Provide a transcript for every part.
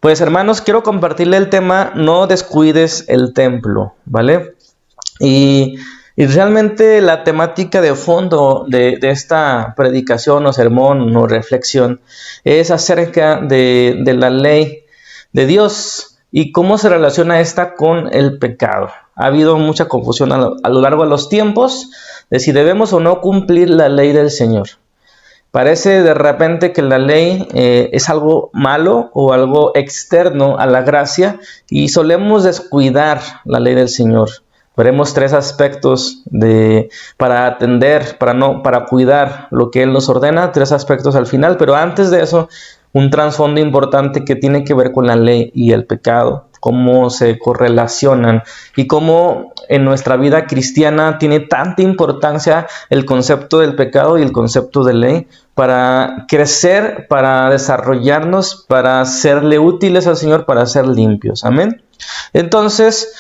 Pues hermanos, quiero compartirle el tema no descuides el templo, ¿vale? Y, y realmente la temática de fondo de esta predicación o sermón o reflexión es acerca de la ley de Dios y cómo se relaciona esta con el pecado. Ha habido mucha confusión a lo largo de los tiempos de si debemos o no cumplir la ley del Señor. Parece de repente que la ley es algo malo o algo externo a la gracia y solemos descuidar la ley del Señor. Veremos tres aspectos para atender, para cuidar lo que Él nos ordena, tres aspectos al final, pero antes de eso, un trasfondo importante que tiene que ver con la ley y el pecado, cómo se correlacionan y cómo en nuestra vida cristiana tiene tanta importancia el concepto del pecado y el concepto de ley para crecer, para desarrollarnos, para serle útiles al Señor, para ser limpios. Amén. Entonces,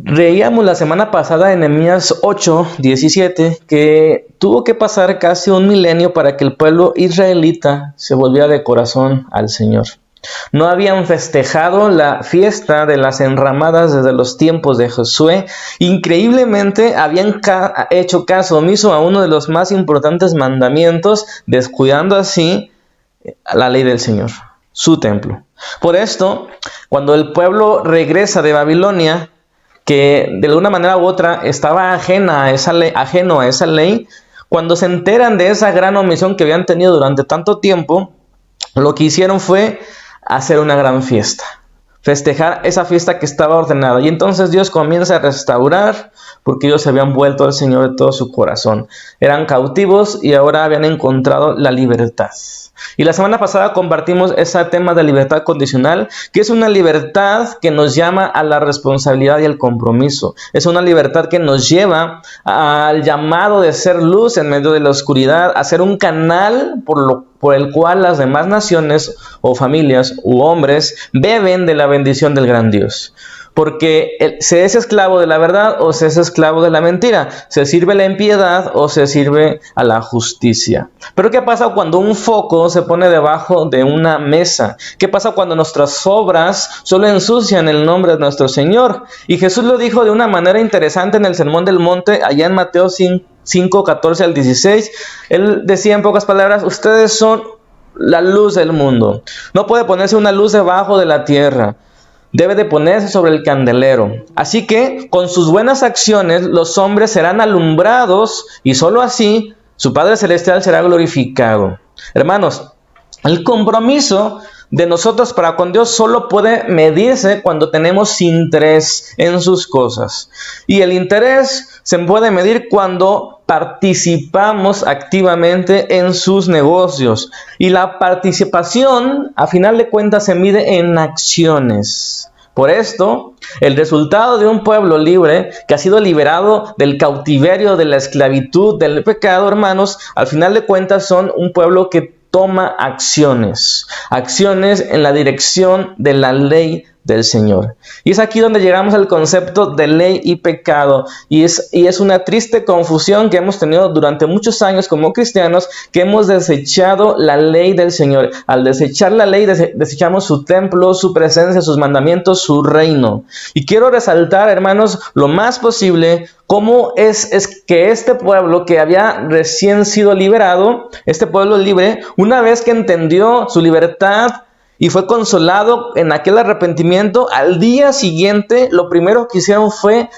leíamos la semana pasada en Nehemías 8:17 que tuvo que pasar casi un milenio para que el pueblo israelita se volviera de corazón al Señor. No habían festejado la fiesta de las enramadas desde los tiempos de Josué. Increíblemente habían hecho caso omiso a uno de los más importantes mandamientos, descuidando así la ley del Señor, su templo. Por esto, cuando el pueblo regresa de Babilonia, que de alguna manera u otra estaba ajeno a esa ley, cuando se enteran de esa gran omisión que habían tenido durante tanto tiempo, lo que hicieron fue hacer una gran fiesta, festejar esa fiesta que estaba ordenada. Y entonces Dios comienza a restaurar, porque ellos se habían vuelto al Señor de todo su corazón. Eran cautivos y ahora habían encontrado la libertad. Y la semana pasada compartimos ese tema de libertad condicional, que es una libertad que nos llama a la responsabilidad y al compromiso. Es una libertad que nos lleva al llamado de ser luz en medio de la oscuridad, a ser un canal por el cual las demás naciones o familias u hombres beben de la bendición del gran Dios. Porque se es esclavo de la verdad o se es esclavo de la mentira. Se sirve la impiedad o se sirve a la justicia. Pero ¿qué pasa cuando un foco se pone debajo de una mesa? ¿Qué pasa cuando nuestras obras solo ensucian el nombre de nuestro Señor? Y Jesús lo dijo de una manera interesante en el Sermón del Monte, allá en Mateo 5:14 al 16. Él decía en pocas palabras: ustedes son la luz del mundo. No puede ponerse una luz debajo de la tierra. Debe de ponerse sobre el candelero. Así que con sus buenas acciones los hombres serán alumbrados y sólo así su Padre Celestial será glorificado. Hermanos, el compromiso de nosotros para con Dios solo puede medirse cuando tenemos interés en sus cosas. Y el interés se puede medir cuando participamos activamente en sus negocios. Y la participación, a final de cuentas, se mide en acciones. Por esto, el resultado de un pueblo libre que ha sido liberado del cautiverio, de la esclavitud, del pecado, hermanos, al final de cuentas son un pueblo que toma acciones en la dirección de la ley del Señor. Y es aquí donde llegamos al concepto de ley y pecado. Y es una triste confusión que hemos tenido durante muchos años como cristianos, que hemos desechado la ley del Señor. Al desechar la ley, desechamos su templo, su presencia, sus mandamientos, su reino. Y quiero resaltar, hermanos, lo más posible cómo es que este pueblo que había recién sido liberado, este pueblo libre, una vez que entendió su libertad y fue consolado en aquel arrepentimiento, al día siguiente lo primero que hicieron fue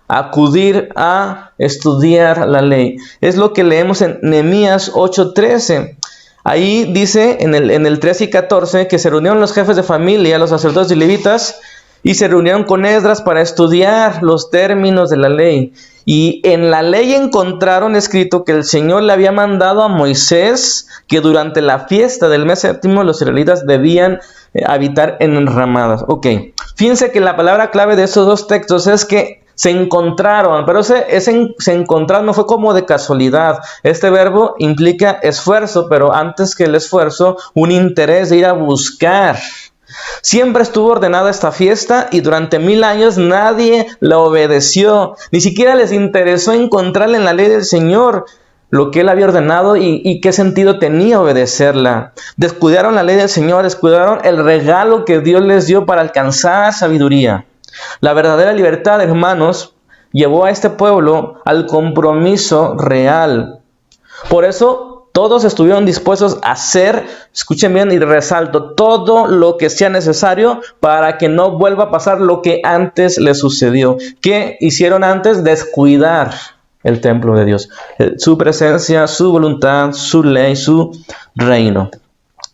acudir a estudiar la ley. Es lo que leemos en Nehemías 8:13. Ahí dice en el 13 y 14 que se reunieron los jefes de familia, los sacerdotes y levitas, y se reunieron con Esdras para estudiar los términos de la ley. Y en la ley encontraron escrito que el Señor le había mandado a Moisés que durante la fiesta del mes séptimo los israelitas debían habitar en enramadas. Ok, fíjense que la palabra clave de esos dos textos es que se encontraron, pero se encontraron no fue como de casualidad. Este verbo implica esfuerzo, pero antes que el esfuerzo, un interés de ir a buscar. Siempre estuvo ordenada esta fiesta y durante 1000 años nadie la obedeció. Ni siquiera les interesó encontrarla en la ley del Señor. lo que Él había ordenado y qué sentido tenía obedecerla. Descuidaron la ley del Señor, descuidaron el regalo que Dios les dio para alcanzar sabiduría. La verdadera libertad, hermanos, llevó a este pueblo al compromiso real. Por eso todos estuvieron dispuestos a hacer, escuchen bien y resalto, todo lo que sea necesario para que no vuelva a pasar lo que antes les sucedió. ¿Qué hicieron antes? Descuidar el templo de Dios, su presencia, su voluntad, su ley, su reino.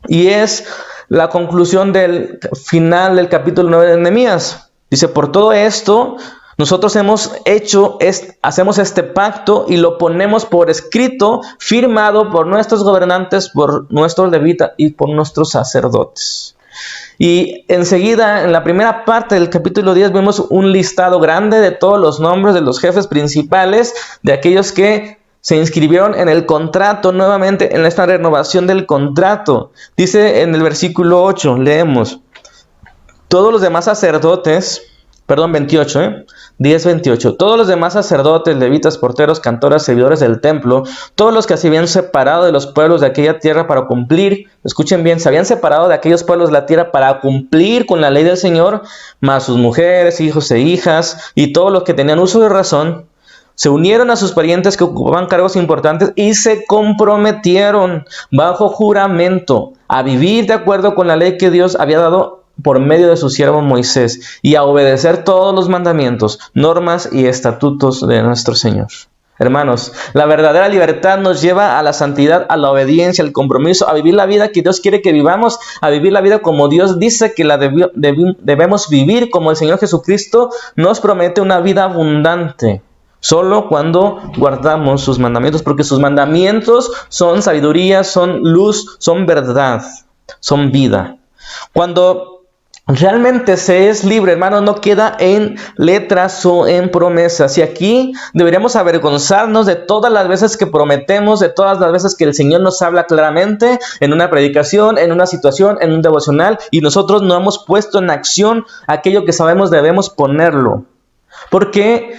Y es la conclusión del final del capítulo 9 de Nehemías. Dice, por todo esto, nosotros hacemos este pacto y lo ponemos por escrito, firmado por nuestros gobernantes, por nuestros levitas y por nuestros sacerdotes. Y enseguida, en la primera parte del capítulo 10, vemos un listado grande de todos los nombres de los jefes principales, de aquellos que se inscribieron en el contrato, nuevamente en esta renovación del contrato. Dice en el versículo 8, leemos, todos los demás sacerdotes, 28, 10:28. Todos los demás sacerdotes, levitas, porteros, cantoras, servidores del templo, todos los que se habían separado de los pueblos de aquella tierra para cumplir, escuchen bien, se habían separado de aquellos pueblos de la tierra para cumplir con la ley del Señor, más sus mujeres, hijos e hijas, y todos los que tenían uso de razón, se unieron a sus parientes que ocupaban cargos importantes y se comprometieron bajo juramento a vivir de acuerdo con la ley que Dios había dado por medio de su siervo Moisés y a obedecer todos los mandamientos, normas y estatutos de nuestro Señor. Hermanos, la verdadera libertad nos lleva a la santidad, a la obediencia, al compromiso, a vivir la vida que Dios quiere que vivamos, a vivir la vida como Dios dice que la debemos vivir, como el Señor Jesucristo nos promete una vida abundante. Solo cuando guardamos sus mandamientos, porque sus mandamientos son sabiduría, son luz, son verdad, son vida. Cuando realmente se es libre, hermano, no queda en letras o en promesas. Y aquí deberíamos avergonzarnos de todas las veces que prometemos, de todas las veces que el Señor nos habla claramente en una predicación, en una situación, en un devocional, y nosotros no hemos puesto en acción aquello que sabemos debemos ponerlo. Porque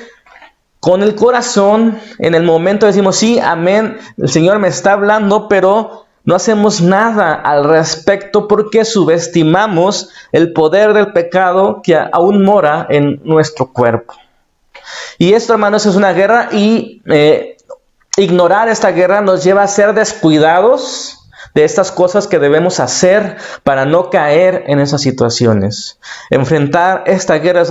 con el corazón, en el momento decimos, sí, amén, el Señor me está hablando, pero no hacemos nada al respecto porque subestimamos el poder del pecado que aún mora en nuestro cuerpo. Y esto, hermanos, es una guerra y ignorar esta guerra nos lleva a ser descuidados de estas cosas que debemos hacer para no caer en esas situaciones. Enfrentar esta guerra es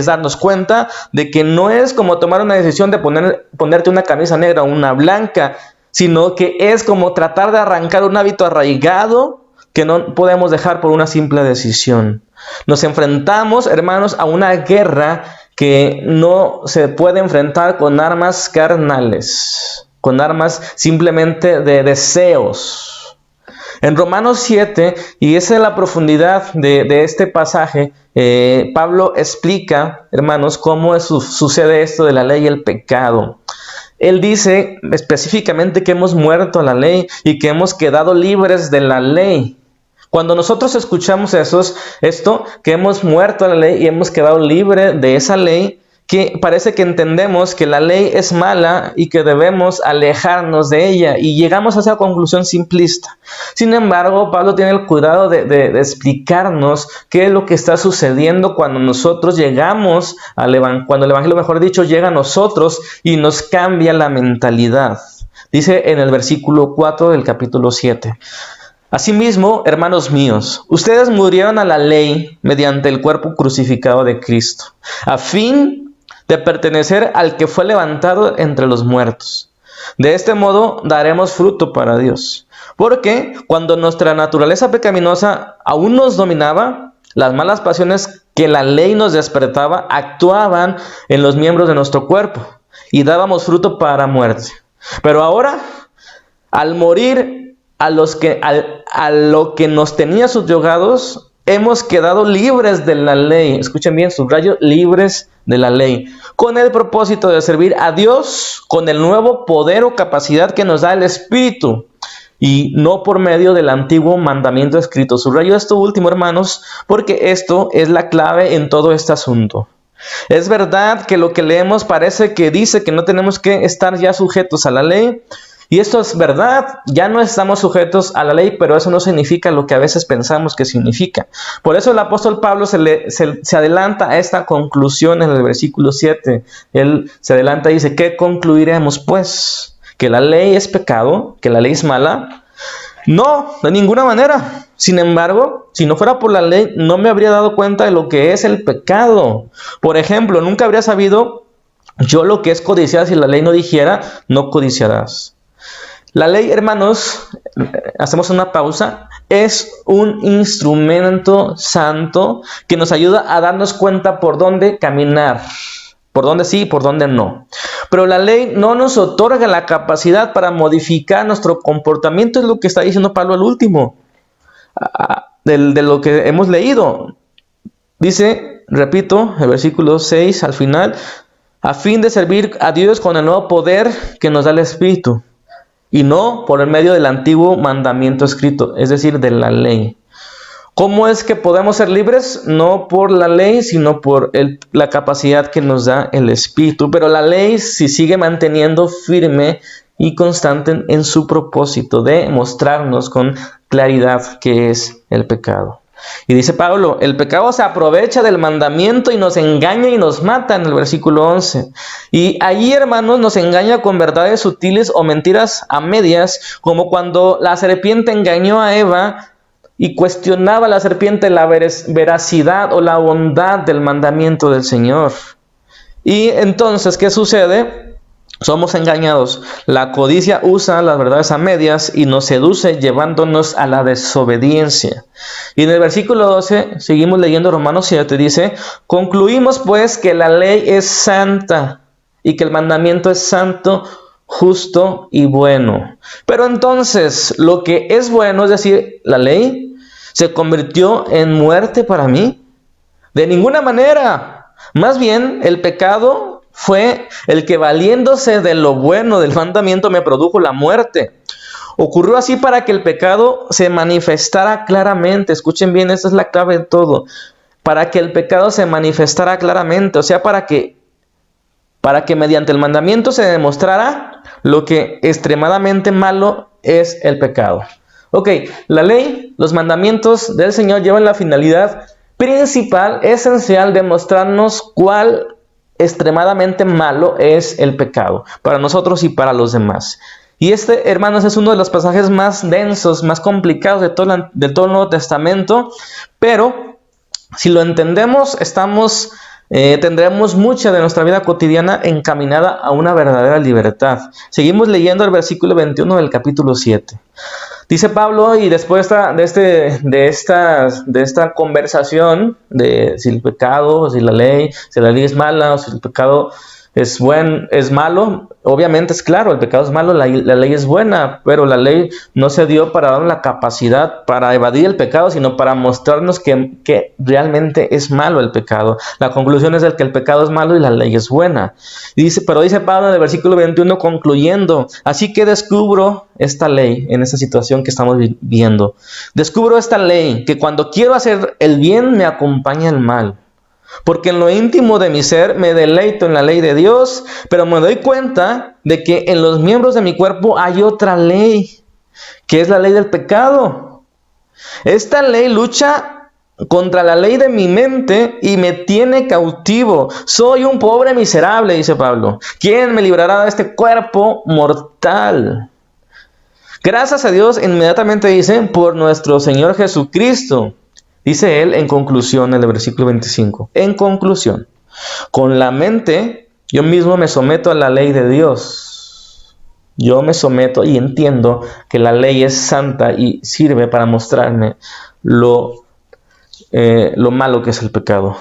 darnos cuenta de que no es como tomar una decisión de ponerte una camisa negra o una blanca, sino que es como tratar de arrancar un hábito arraigado que no podemos dejar por una simple decisión. Nos enfrentamos, hermanos, a una guerra que no se puede enfrentar con armas carnales, con armas simplemente de deseos. En Romanos 7, y esa es la profundidad de este pasaje, Pablo explica, hermanos, cómo sucede esto de la ley y el pecado. Él dice específicamente que hemos muerto a la ley y que hemos quedado libres de la ley. Cuando nosotros escuchamos esto, que hemos muerto a la ley y hemos quedado libres de esa ley, que parece que entendemos que la ley es mala y que debemos alejarnos de ella, y llegamos a esa conclusión simplista. Sin embargo, Pablo tiene el cuidado de explicarnos qué es lo que está sucediendo cuando nosotros llegamos cuando el Evangelio, mejor dicho, llega a nosotros y nos cambia la mentalidad. Dice en el versículo 4 del capítulo 7. Asimismo, hermanos míos, ustedes murieron a la ley mediante el cuerpo crucificado de Cristo, a fin de pertenecer al que fue levantado entre los muertos. De este modo daremos fruto para Dios. Porque cuando nuestra naturaleza pecaminosa aún nos dominaba, las malas pasiones que la ley nos despertaba actuaban en los miembros de nuestro cuerpo y dábamos fruto para muerte. Pero ahora, al morir a lo que nos tenía subyugados, hemos quedado libres de la ley. Escuchen bien, subrayo, libres de la ley, con el propósito de servir a Dios con el nuevo poder o capacidad que nos da el Espíritu, y no por medio del antiguo mandamiento escrito. Subrayo esto último, hermanos, porque esto es la clave en todo este asunto. Es verdad que lo que leemos parece que dice que no tenemos que estar ya sujetos a la ley. Y esto es verdad, ya no estamos sujetos a la ley, pero eso no significa lo que a veces pensamos que significa. Por eso el apóstol Pablo se adelanta a esta conclusión en el versículo 7. Él se adelanta y dice, ¿qué concluiremos pues? ¿Que la ley es pecado? ¿Que la ley es mala? No, de ninguna manera. Sin embargo, si no fuera por la ley, no me habría dado cuenta de lo que es el pecado. Por ejemplo, nunca habría sabido yo lo que es codiciar si la ley no dijera, no codiciarás. La ley, hermanos, hacemos una pausa, es un instrumento santo que nos ayuda a darnos cuenta por dónde caminar, por dónde sí y por dónde no. Pero la ley no nos otorga la capacidad para modificar nuestro comportamiento, es lo que está diciendo Pablo al último, de lo que hemos leído. Dice, repito, el versículo 6 al final, a fin de servir a Dios con el nuevo poder que nos da el Espíritu. Y no por el medio del antiguo mandamiento escrito, es decir, de la ley. ¿Cómo es que podemos ser libres? No por la ley, sino por la capacidad que nos da el Espíritu. Pero la ley sí sigue manteniendo firme y constante en su propósito de mostrarnos con claridad qué es el pecado. Y dice Pablo, el pecado se aprovecha del mandamiento y nos engaña y nos mata en el versículo 11. Y allí, hermanos, nos engaña con verdades sutiles o mentiras a medias, como cuando la serpiente engañó a Eva y cuestionaba a la serpiente la veracidad o la bondad del mandamiento del Señor. Y entonces, ¿qué sucede? Somos engañados. La codicia usa las verdades a medias y nos seduce llevándonos a la desobediencia. Y en el versículo 12, seguimos leyendo Romanos 7, dice, concluimos pues que la ley es santa y que el mandamiento es santo, justo y bueno. Pero entonces, lo que es bueno, es decir, la ley, ¿se convirtió en muerte para mí? De ninguna manera. Más bien, el pecado fue el que, valiéndose de lo bueno del mandamiento, me produjo la muerte. Ocurrió así para que el pecado se manifestara claramente. Escuchen bien, esta es la clave de todo. Para que el pecado se manifestara claramente, o sea, para que mediante el mandamiento se demostrara lo que extremadamente malo es el pecado. Ok, la ley, los mandamientos del Señor llevan la finalidad principal, esencial, de mostrarnos cuál extremadamente malo es el pecado para nosotros y para los demás. Y este, hermanos, es uno de los pasajes más densos, más complicados de todo el Nuevo Testamento, pero si lo entendemos, tendremos mucha de nuestra vida cotidiana encaminada a una verdadera libertad. Seguimos leyendo el versículo 21 del capítulo 7. Dice Pablo, y después de esta conversación de si el pecado, si la ley es mala, o si el pecado es malo, obviamente es claro, el pecado es malo, la ley es buena, pero la ley no se dio para darnos la capacidad para evadir el pecado, sino para mostrarnos que realmente es malo el pecado. La conclusión es de que el pecado es malo y la ley es buena. Pero dice Pablo en el versículo 21 concluyendo, así que descubro esta ley en esta situación que estamos viviendo. Descubro esta ley, que cuando quiero hacer el bien me acompaña el mal. Porque en lo íntimo de mi ser me deleito en la ley de Dios, pero me doy cuenta de que en los miembros de mi cuerpo hay otra ley, que es la ley del pecado. Esta ley lucha contra la ley de mi mente y me tiene cautivo. Soy un pobre miserable, dice Pablo. ¿Quién me librará de este cuerpo mortal? Gracias a Dios, inmediatamente dice, por nuestro Señor Jesucristo. Dice él en conclusión, en el versículo 25. En conclusión, con la mente yo mismo me someto a la ley de Dios. Yo me someto y entiendo que la ley es santa y sirve para mostrarme lo malo que es el pecado.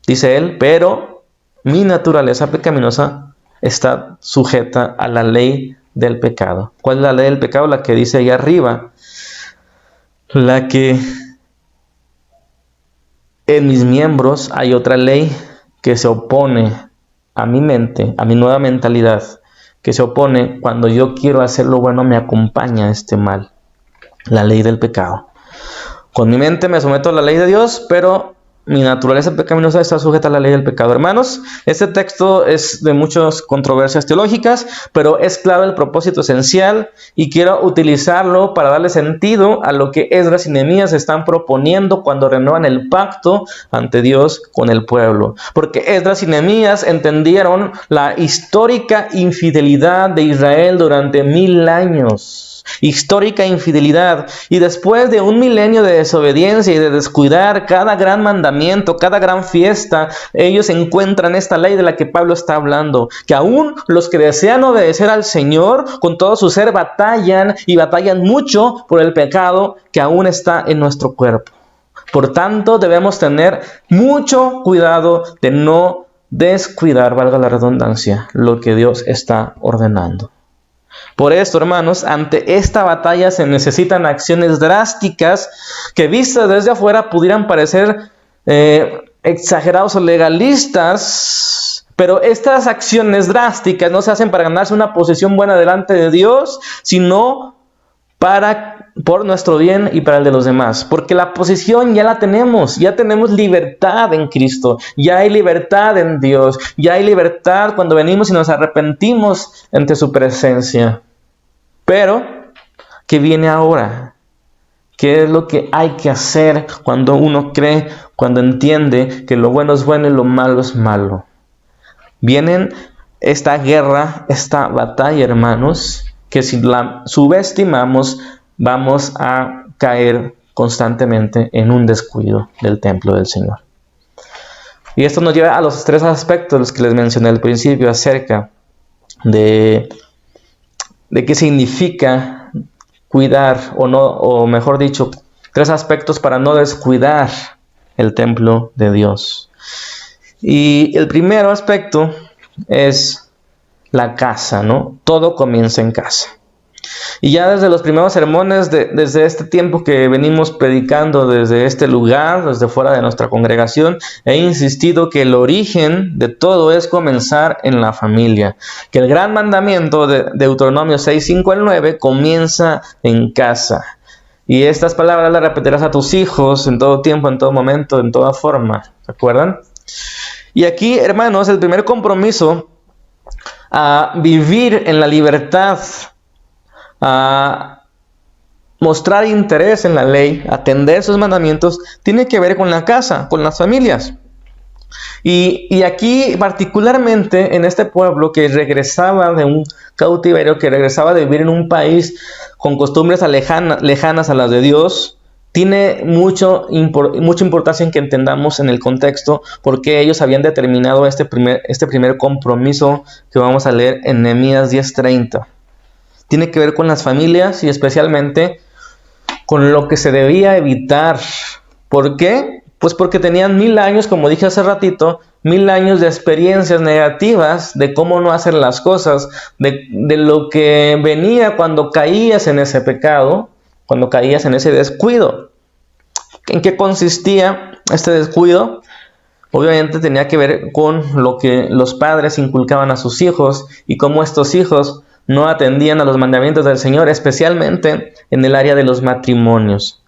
Dice él, pero mi naturaleza pecaminosa está sujeta a la ley del pecado. ¿Cuál es la ley del pecado? La que dice ahí arriba. La que en mis miembros hay otra ley que se opone a mi mente, a mi nueva mentalidad, que se opone cuando yo quiero hacer lo bueno, me acompaña este mal, la ley del pecado. Con mi mente me someto a la ley de Dios, pero mi naturaleza pecaminosa está sujeta a la ley del pecado. Hermanos, este texto es de muchas controversias teológicas, pero es claro el propósito esencial y quiero utilizarlo para darle sentido a lo que Esdras y Nehemías están proponiendo cuando renuevan el pacto ante Dios con el pueblo. Porque Esdras y Nehemías entendieron la histórica infidelidad de Israel durante 1000 años. Histórica infidelidad, y después de 1 milenio de desobediencia y de descuidar cada gran mandamiento, cada gran fiesta, ellos encuentran esta ley de la que Pablo está hablando, que aún los que desean obedecer al Señor con todo su ser batallan y batallan mucho por el pecado que aún está en nuestro cuerpo. Por tanto, debemos tener mucho cuidado de no descuidar, valga la redundancia, lo que Dios está ordenando. Por esto, hermanos, ante esta batalla se necesitan acciones drásticas que vistas desde afuera pudieran parecer exagerados o legalistas, pero estas acciones drásticas no se hacen para ganarse una posición buena delante de Dios, sino por nuestro bien y para el de los demás, porque la posición ya la tenemos, ya tenemos libertad en Cristo, ya hay libertad en Dios, ya hay libertad cuando venimos y nos arrepentimos ante su presencia. Pero, ¿qué viene ahora? ¿Qué es lo que hay que hacer cuando uno cree, cuando entiende que lo bueno es bueno y lo malo es malo? Viene esta guerra, esta batalla, hermanos, que si la subestimamos, vamos a caer constantemente en un descuido del templo del Señor. Y esto nos lleva a los 3 aspectos los que les mencioné al principio acerca de qué significa cuidar o mejor dicho, 3 aspectos para no descuidar el templo de Dios. Y el primer aspecto es la casa, ¿no? Todo comienza en casa. Y ya desde los primeros sermones, desde este tiempo que venimos predicando desde este lugar, desde fuera de nuestra congregación, he insistido que el origen de todo es comenzar en la familia. Que el gran mandamiento de Deuteronomio 6, 5 al 9 comienza en casa. Y estas palabras las repetirás a tus hijos en todo tiempo, en todo momento, en toda forma. ¿Se acuerdan? Y aquí, hermanos, el primer compromiso a vivir en la libertad, a mostrar interés en la ley, atender sus mandamientos, tiene que ver con la casa, con las familias. Y aquí particularmente en este pueblo que regresaba de un cautiverio, que regresaba de vivir en un país con costumbres lejanas a las de Dios, tiene mucha importancia en que entendamos en el contexto porque ellos habían determinado este primer compromiso que vamos a leer en Nehemías 10:30. Tiene que ver con las familias y especialmente con lo que se debía evitar. ¿Por qué? Pues porque tenían 1000 años, como dije hace ratito, 1000 años de experiencias negativas de cómo no hacer las cosas, de lo que venía cuando caías en ese pecado, cuando caías en ese descuido. ¿En qué consistía este descuido? Obviamente tenía que ver con lo que los padres inculcaban a sus hijos y cómo estos hijos no atendían a los mandamientos del Señor, especialmente en el área de los matrimonios.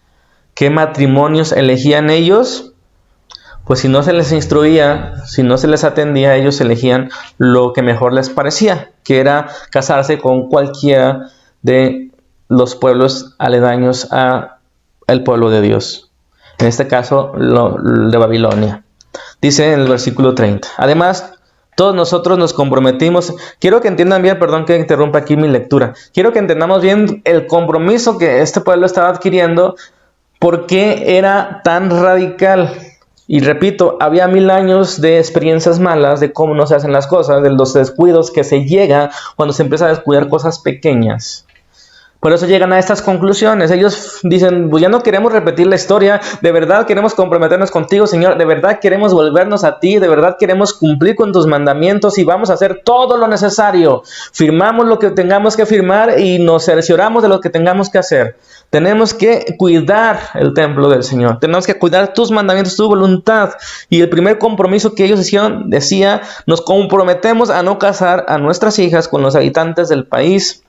¿Qué matrimonios elegían ellos? Pues si no se les instruía, si no se les atendía, ellos elegían lo que mejor les parecía, que era casarse con cualquiera de los pueblos aledaños al pueblo de Dios. En este caso, de Babilonia. Dice en el versículo 30. Además, todos nosotros nos comprometimos. Quiero que entiendan bien, perdón que interrumpa aquí mi lectura. Quiero que entendamos bien el compromiso que este pueblo estaba adquiriendo. ¿Por qué era tan radical? Y repito, había 1000 años de experiencias malas de cómo no se hacen las cosas, de los descuidos que se llega cuando se empieza a descuidar cosas pequeñas. Por eso llegan a estas conclusiones. Ellos dicen, pues ya no queremos repetir la historia, de verdad queremos comprometernos contigo, Señor, de verdad queremos volvernos a ti, de verdad queremos cumplir con tus mandamientos y vamos a hacer todo lo necesario. Firmamos lo que tengamos que firmar y nos cercioramos de lo que tengamos que hacer. Tenemos que cuidar el templo del Señor, tenemos que cuidar tus mandamientos, tu voluntad. Y el primer compromiso que ellos hicieron decía, nos comprometemos a no casar a nuestras hijas con los habitantes del país,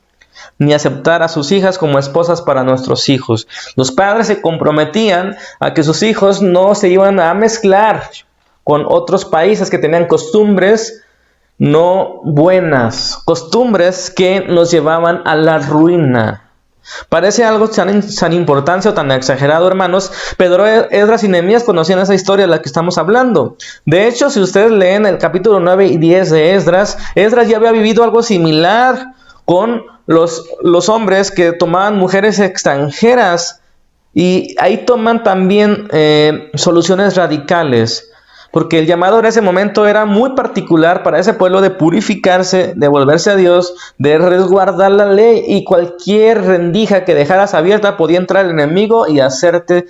ni aceptar a sus hijas como esposas para nuestros hijos. Los padres se comprometían a que sus hijos no se iban a mezclar con otros países que tenían costumbres no buenas, costumbres que nos llevaban a la ruina. Parece algo tan importante o tan exagerado, hermanos, pero Esdras y Nehemías conocían esa historia de la que estamos hablando. De hecho, si ustedes leen el capítulo 9 y 10 de Esdras ya había vivido algo similar con los hombres que tomaban mujeres extranjeras, y ahí toman también soluciones radicales. Porque el llamado en ese momento era muy particular para ese pueblo de purificarse, de volverse a Dios, de resguardar la ley, y cualquier rendija que dejaras abierta podía entrar el enemigo y hacerte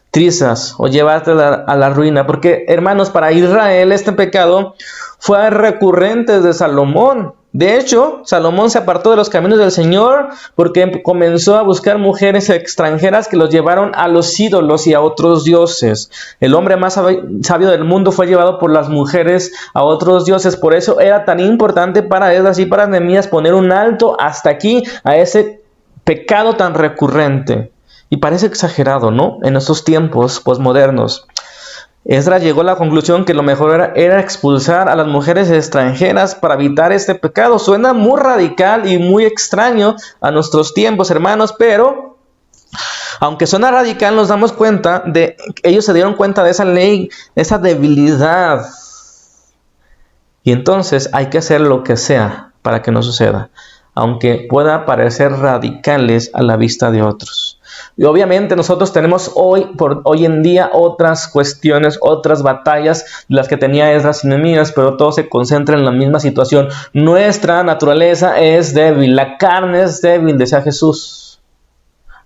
trizas o llevarte a la ruina. Porque, hermanos, para Israel este pecado fue recurrente desde Salomón. De hecho, Salomón se apartó de los caminos del Señor porque comenzó a buscar mujeres extranjeras que los llevaron a los ídolos y a otros dioses. El hombre más sabio del mundo fue llevado por las mujeres a otros dioses. Por eso era tan importante para Esdras y para Nehemías poner un alto hasta aquí a ese pecado tan recurrente. Y parece exagerado, ¿no? En estos tiempos posmodernos. Esdras llegó a la conclusión que lo mejor era expulsar a las mujeres extranjeras para evitar este pecado. Suena muy radical y muy extraño a nuestros tiempos, hermanos, pero aunque suena radical, nos damos cuenta de que ellos se dieron cuenta de esa ley, esa debilidad. Y entonces hay que hacer lo que sea para que no suceda, aunque pueda parecer radicales a la vista de otros. Y obviamente nosotros tenemos hoy en día otras cuestiones, otras batallas de las que tenía Esdras y Nehemías, pero todo se concentra en la misma situación. Nuestra naturaleza es débil, la carne es débil, decía Jesús.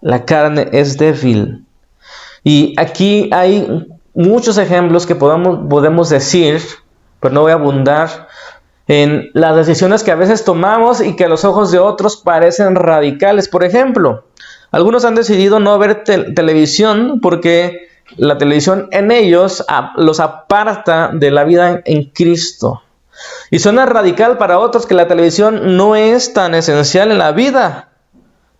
La carne es débil. Y aquí hay muchos ejemplos que podemos decir, pero no voy a abundar en las decisiones que a veces tomamos y que a los ojos de otros parecen radicales. Por ejemplo, algunos han decidido no ver televisión porque la televisión en ellos los aparta de la vida en Cristo. Y suena radical para otros que la televisión no es tan esencial en la vida.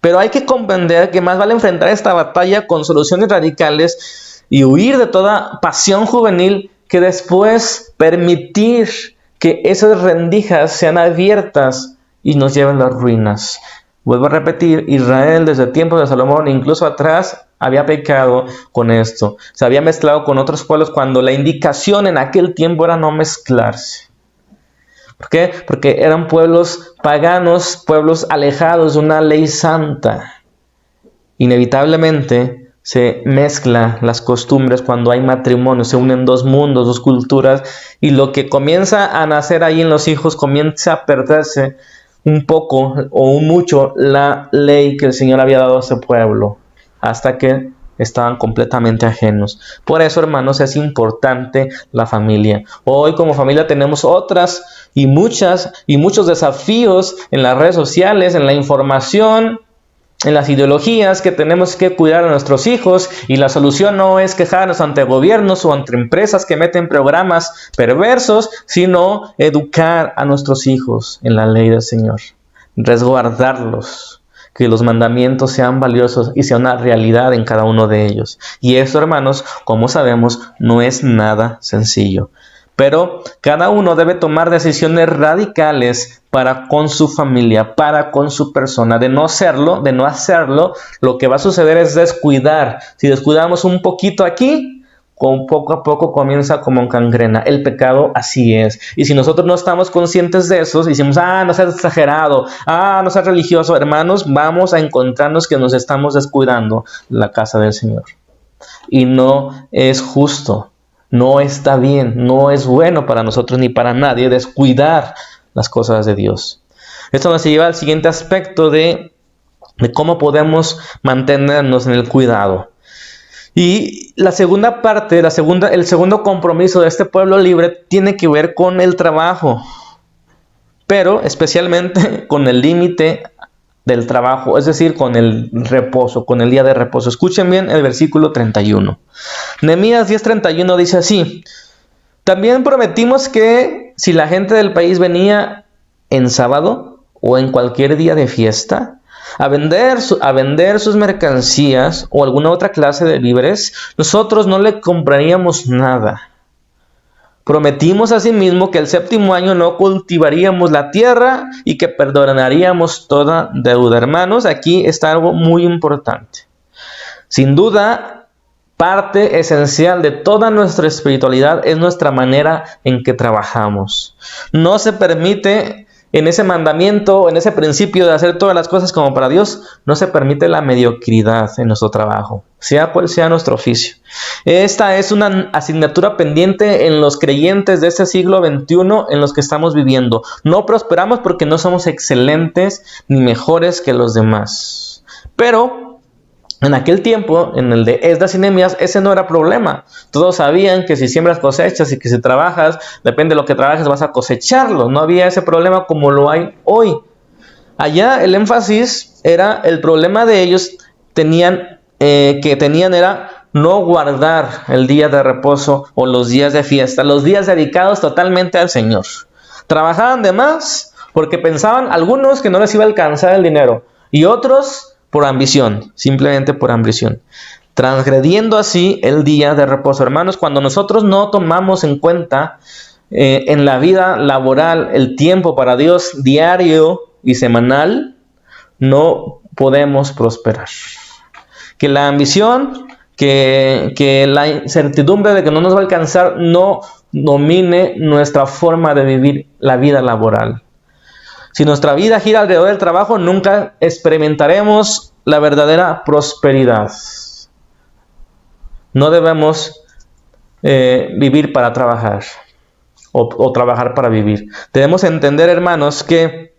Pero hay que comprender que más vale enfrentar esta batalla con soluciones radicales y huir de toda pasión juvenil que después permitir que esas rendijas sean abiertas y nos lleven a las ruinas. Vuelvo a repetir, Israel desde el tiempo de Salomón, incluso atrás, había pecado con esto. Se había mezclado con otros pueblos cuando la indicación en aquel tiempo era no mezclarse. ¿Por qué? Porque eran pueblos paganos, pueblos alejados de una ley santa. Inevitablemente se mezclan las costumbres cuando hay matrimonio, se unen dos mundos, dos culturas, y lo que comienza a nacer ahí en los hijos comienza a perderse un poco o un mucho la ley que el Señor había dado a ese pueblo, hasta que estaban completamente ajenos. Por eso, hermanos, es importante la familia. Hoy como familia tenemos otras y muchos desafíos en las redes sociales, en la información, en las ideologías que tenemos que cuidar a nuestros hijos, y la solución no es quejarnos ante gobiernos o ante empresas que meten programas perversos, sino educar a nuestros hijos en la ley del Señor, resguardarlos, que los mandamientos sean valiosos y sea una realidad en cada uno de ellos. Y esto, hermanos, como sabemos, no es nada sencillo. Pero cada uno debe tomar decisiones radicales para con su familia, para con su persona. De no hacerlo, lo que va a suceder es descuidar. Si descuidamos un poquito aquí, con poco a poco comienza como en gangrena. El pecado así es. Y si nosotros no estamos conscientes de eso, decimos, no seas exagerado, no seas religioso, hermanos, vamos a encontrarnos que nos estamos descuidando la casa del Señor. Y no es justo. No está bien, no es bueno para nosotros ni para nadie descuidar las cosas de Dios. Esto nos lleva al siguiente aspecto de cómo podemos mantenernos en el cuidado. Y la segunda parte, el segundo compromiso de este pueblo libre tiene que ver con el trabajo, pero especialmente con el límite del trabajo, es decir, con el reposo, con el día de reposo. Escuchen bien el versículo 31. Nehemías 10:31 dice así: también prometimos que si la gente del país venía en sábado o en cualquier día de fiesta, a vender sus mercancías o alguna otra clase de víveres, nosotros no le compraríamos nada. Prometimos asimismo que el 7º año no cultivaríamos la tierra y que perdonaríamos toda deuda. Hermanos, aquí está algo muy importante. Sin duda, parte esencial de toda nuestra espiritualidad es nuestra manera en que trabajamos. No se permite en ese mandamiento, en ese principio de hacer todas las cosas como para Dios, no se permite la mediocridad en nuestro trabajo, sea cual sea nuestro oficio. Esta es una asignatura pendiente en los creyentes de este siglo XXI en los que estamos viviendo. No prosperamos porque no somos excelentes ni mejores que los demás. Pero en aquel tiempo, en el de Esdras y Nehemías, ese no era problema. Todos sabían que si siembras cosechas y que si trabajas, depende de lo que trabajes, vas a cosecharlo. No había ese problema como lo hay hoy. Allá el énfasis era, el problema de ellos tenían era no guardar el día de reposo o los días de fiesta, los días dedicados totalmente al Señor. Trabajaban de más porque pensaban algunos que no les iba a alcanzar el dinero y otros por ambición, simplemente por ambición, transgrediendo así el día de reposo. Hermanos, cuando nosotros no tomamos en cuenta en la vida laboral el tiempo para Dios diario y semanal, no podemos prosperar. Que la ambición, que la incertidumbre de que no nos va a alcanzar no domine nuestra forma de vivir la vida laboral. Si nuestra vida gira alrededor del trabajo, nunca experimentaremos la verdadera prosperidad. No debemos vivir para trabajar o trabajar para vivir. Debemos entender, hermanos, que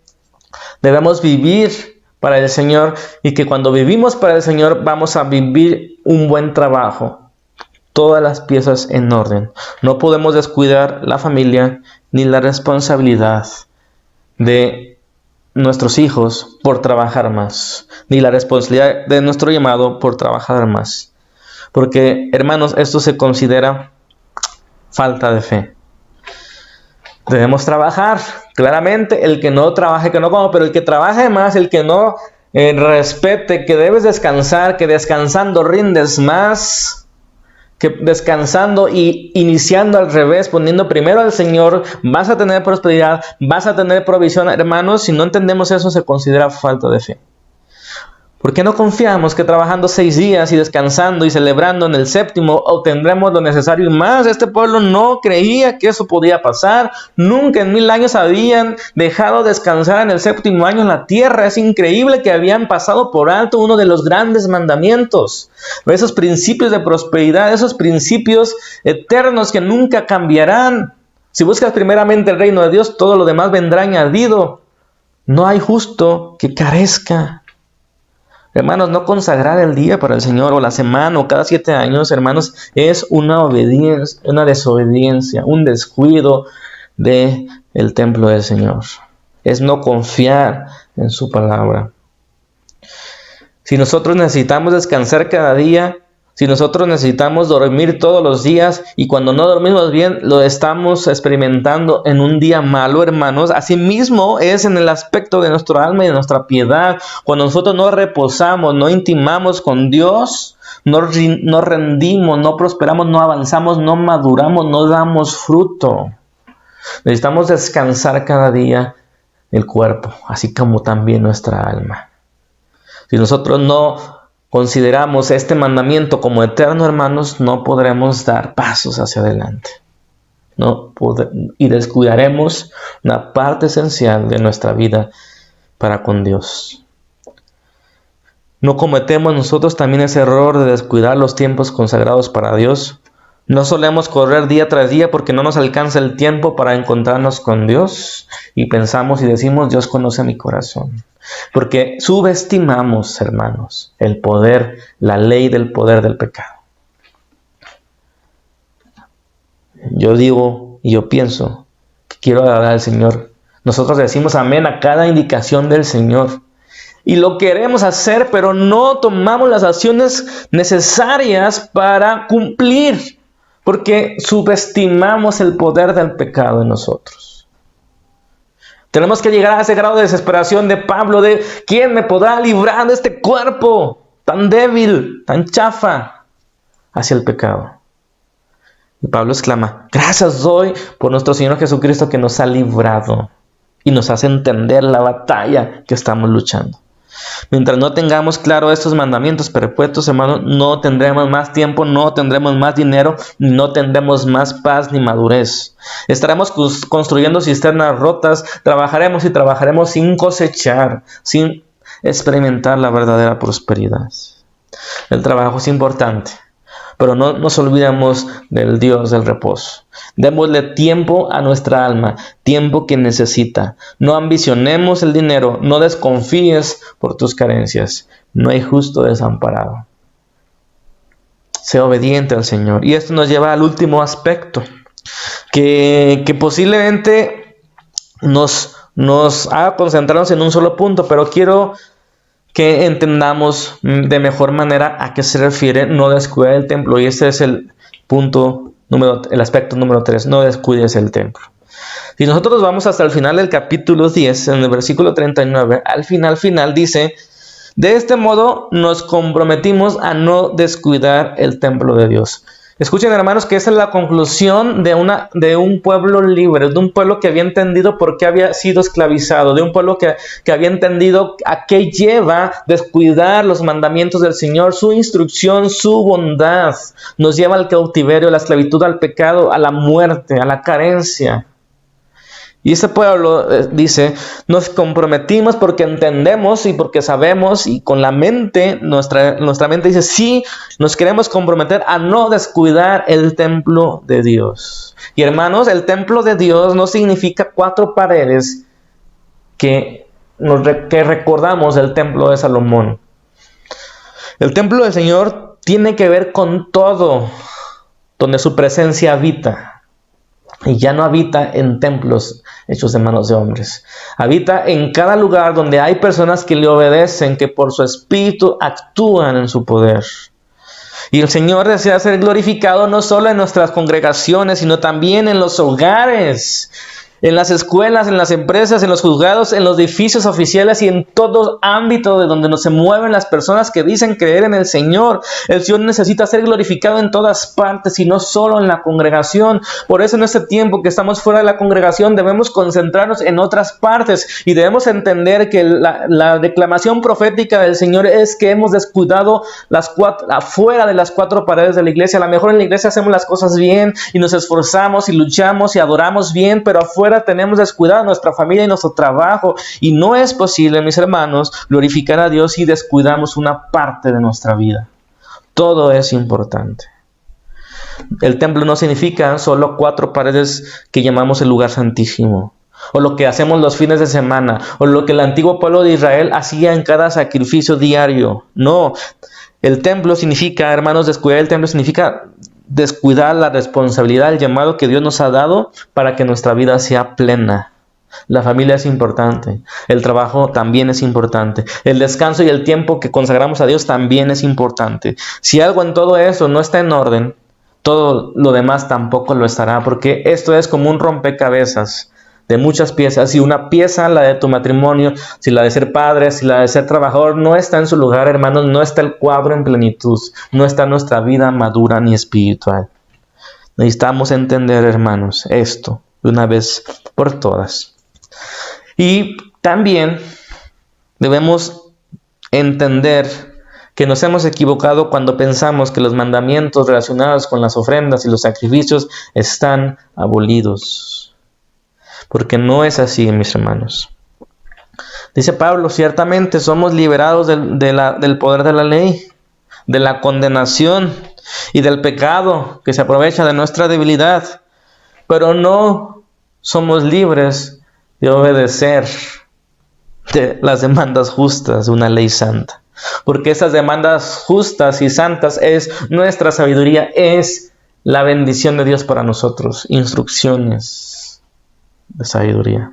debemos vivir para el Señor y que cuando vivimos para el Señor vamos a vivir un buen trabajo. Todas las piezas en orden. No podemos descuidar la familia ni la responsabilidad de nuestros hijos por trabajar más, ni la responsabilidad de nuestro llamado por trabajar más. Porque, hermanos, esto se considera falta de fe. Debemos trabajar, claramente, el que no trabaje, que no coma, pero el que trabaje más, el que no respete, que debes descansar, que descansando rindes más, que descansando y iniciando al revés, poniendo primero al Señor, vas a tener prosperidad, vas a tener provisión. Hermanos, si no entendemos eso, se considera falta de fe. ¿Por qué no confiamos que trabajando 6 días y descansando y celebrando en el 7º obtendremos lo necesario y más? Este pueblo no creía que eso podía pasar. Nunca en 1000 años habían dejado descansar en el 7º año en la tierra. Es increíble que habían pasado por alto uno de los grandes mandamientos. Esos principios de prosperidad, esos principios eternos que nunca cambiarán. Si buscas primeramente el reino de Dios, todo lo demás vendrá añadido. No hay justo que carezca. Hermanos, no consagrar el día para el Señor o la semana o cada 7 años, hermanos, es una obediencia, una desobediencia, un descuido del templo del Señor. Es no confiar en su palabra. Si nosotros necesitamos descansar cada día, si nosotros necesitamos dormir todos los días y cuando no dormimos bien lo estamos experimentando en un día malo, hermanos, asimismo es en el aspecto de nuestro alma y de nuestra piedad. Cuando nosotros no reposamos, no intimamos con Dios, no rendimos, no prosperamos, no avanzamos, no maduramos, no damos fruto. Necesitamos descansar cada día el cuerpo, así como también nuestra alma. Si nosotros no consideramos este mandamiento como eterno, hermanos, no podremos dar pasos hacia adelante. Y descuidaremos una parte esencial de nuestra vida para con Dios. ¿No cometemos nosotros también ese error de descuidar los tiempos consagrados para Dios? ¿No solemos correr día tras día porque no nos alcanza el tiempo para encontrarnos con Dios? Y pensamos y decimos, Dios conoce mi corazón. Porque subestimamos, hermanos, el poder, la ley del poder del pecado. Yo digo y yo pienso que quiero agradar al Señor. Nosotros decimos amén a cada indicación del Señor. Y lo queremos hacer, pero no tomamos las acciones necesarias para cumplir. Porque subestimamos el poder del pecado en nosotros. Tenemos que llegar a ese grado de desesperación de Pablo, de ¿quién me podrá librar de este cuerpo tan débil, tan chafa hacia el pecado? Y Pablo exclama, gracias doy por nuestro Señor Jesucristo que nos ha librado y nos hace entender la batalla que estamos luchando. Mientras no tengamos claro estos mandamientos perpetuos, hermanos, no tendremos más tiempo, no tendremos más dinero, no tendremos más paz ni madurez. Estaremos construyendo cisternas rotas, trabajaremos y trabajaremos sin cosechar, sin experimentar la verdadera prosperidad. El trabajo es importante, pero no nos olvidemos del Dios del reposo. Démosle tiempo a nuestra alma, tiempo que necesita. No ambicionemos el dinero, no desconfíes por tus carencias. No hay justo desamparado. Sé obediente al Señor. Y esto nos lleva al último aspecto, que posiblemente nos haga concentrarnos en un solo punto, pero quiero que entendamos de mejor manera a qué se refiere no descuidar el templo. Y este es el aspecto número 3, no descuides el templo. Si nosotros vamos hasta el final del capítulo 10, en el versículo 39, al final dice, de este modo nos comprometimos a no descuidar el templo de Dios. Escuchen, hermanos, que esa es la conclusión de un pueblo libre, de un pueblo que había entendido por qué había sido esclavizado, de un pueblo que había entendido a qué lleva descuidar los mandamientos del Señor, su instrucción, su bondad. Nos lleva al cautiverio, a la esclavitud, al pecado, a la muerte, a la carencia. Y ese pueblo dice, nos comprometimos porque entendemos y porque sabemos y con la mente, nuestra mente dice, sí, nos queremos comprometer a no descuidar el templo de Dios. Y hermanos, el templo de Dios no significa 4 paredes que recordamos del templo de Salomón. El templo del Señor tiene que ver con todo, donde su presencia habita. Y ya no habita en templos hechos de manos de hombres. Habita en cada lugar donde hay personas que le obedecen, que por su espíritu actúan en su poder. Y el Señor desea ser glorificado no solo en nuestras congregaciones, sino también en los hogares, en las escuelas, en las empresas, en los juzgados, en los edificios oficiales y en todo ámbito de donde se mueven las personas que dicen creer en el Señor. El Señor necesita ser glorificado en todas partes y no solo en la congregación. Por eso en este tiempo que estamos fuera de la congregación debemos concentrarnos en otras partes y debemos entender que la declamación profética del Señor es que hemos descuidado afuera de las 4 paredes de la iglesia. A lo mejor en la iglesia hacemos las cosas bien y nos esforzamos y luchamos y adoramos bien, pero afuera tenemos descuidado nuestra familia y nuestro trabajo, y no es posible, mis hermanos, glorificar a Dios si descuidamos una parte de nuestra vida. Todo es importante. El templo no significa solo 4 paredes que llamamos el lugar santísimo, o lo que hacemos los fines de semana, o lo que el antiguo pueblo de Israel hacía en cada sacrificio diario. No, el templo significa, hermanos, descuidar el templo significa descuidar la responsabilidad, el llamado que Dios nos ha dado para que nuestra vida sea plena. La familia es importante, el trabajo también es importante, el descanso y el tiempo que consagramos a Dios también es importante. Si algo en todo eso no está en orden, todo lo demás tampoco lo estará, porque esto es como un rompecabezas de muchas piezas. Si una pieza, la de tu matrimonio, si la de ser padre, si la de ser trabajador, no está en su lugar, hermanos, no está el cuadro en plenitud, no está nuestra vida madura ni espiritual. Necesitamos entender, hermanos, esto de una vez por todas. Y también debemos entender que nos hemos equivocado cuando pensamos que los mandamientos relacionados con las ofrendas y los sacrificios están abolidos. Porque no es así, mis hermanos. Dice Pablo, ciertamente somos liberados del poder de la ley, de la condenación y del pecado que se aprovecha de nuestra debilidad, pero no somos libres de obedecer de las demandas justas de una ley santa. Porque esas demandas justas y santas es nuestra sabiduría, es la bendición de Dios para nosotros, instrucciones de sabiduría.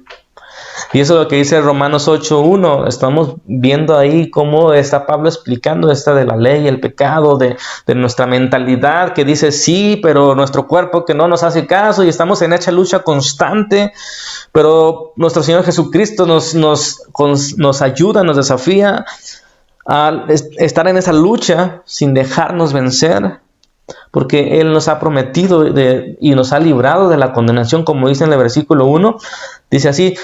Y eso es lo que dice Romanos 8:1. Estamos viendo ahí cómo está Pablo explicando esta de la ley, el pecado, de nuestra mentalidad que dice sí, pero nuestro cuerpo que no nos hace caso y estamos en esa lucha constante. Pero nuestro Señor Jesucristo nos ayuda, nos desafía a estar en esa lucha sin dejarnos vencer. Porque Él nos ha prometido y nos ha librado de la condenación, como dice en el versículo 1. Dice así: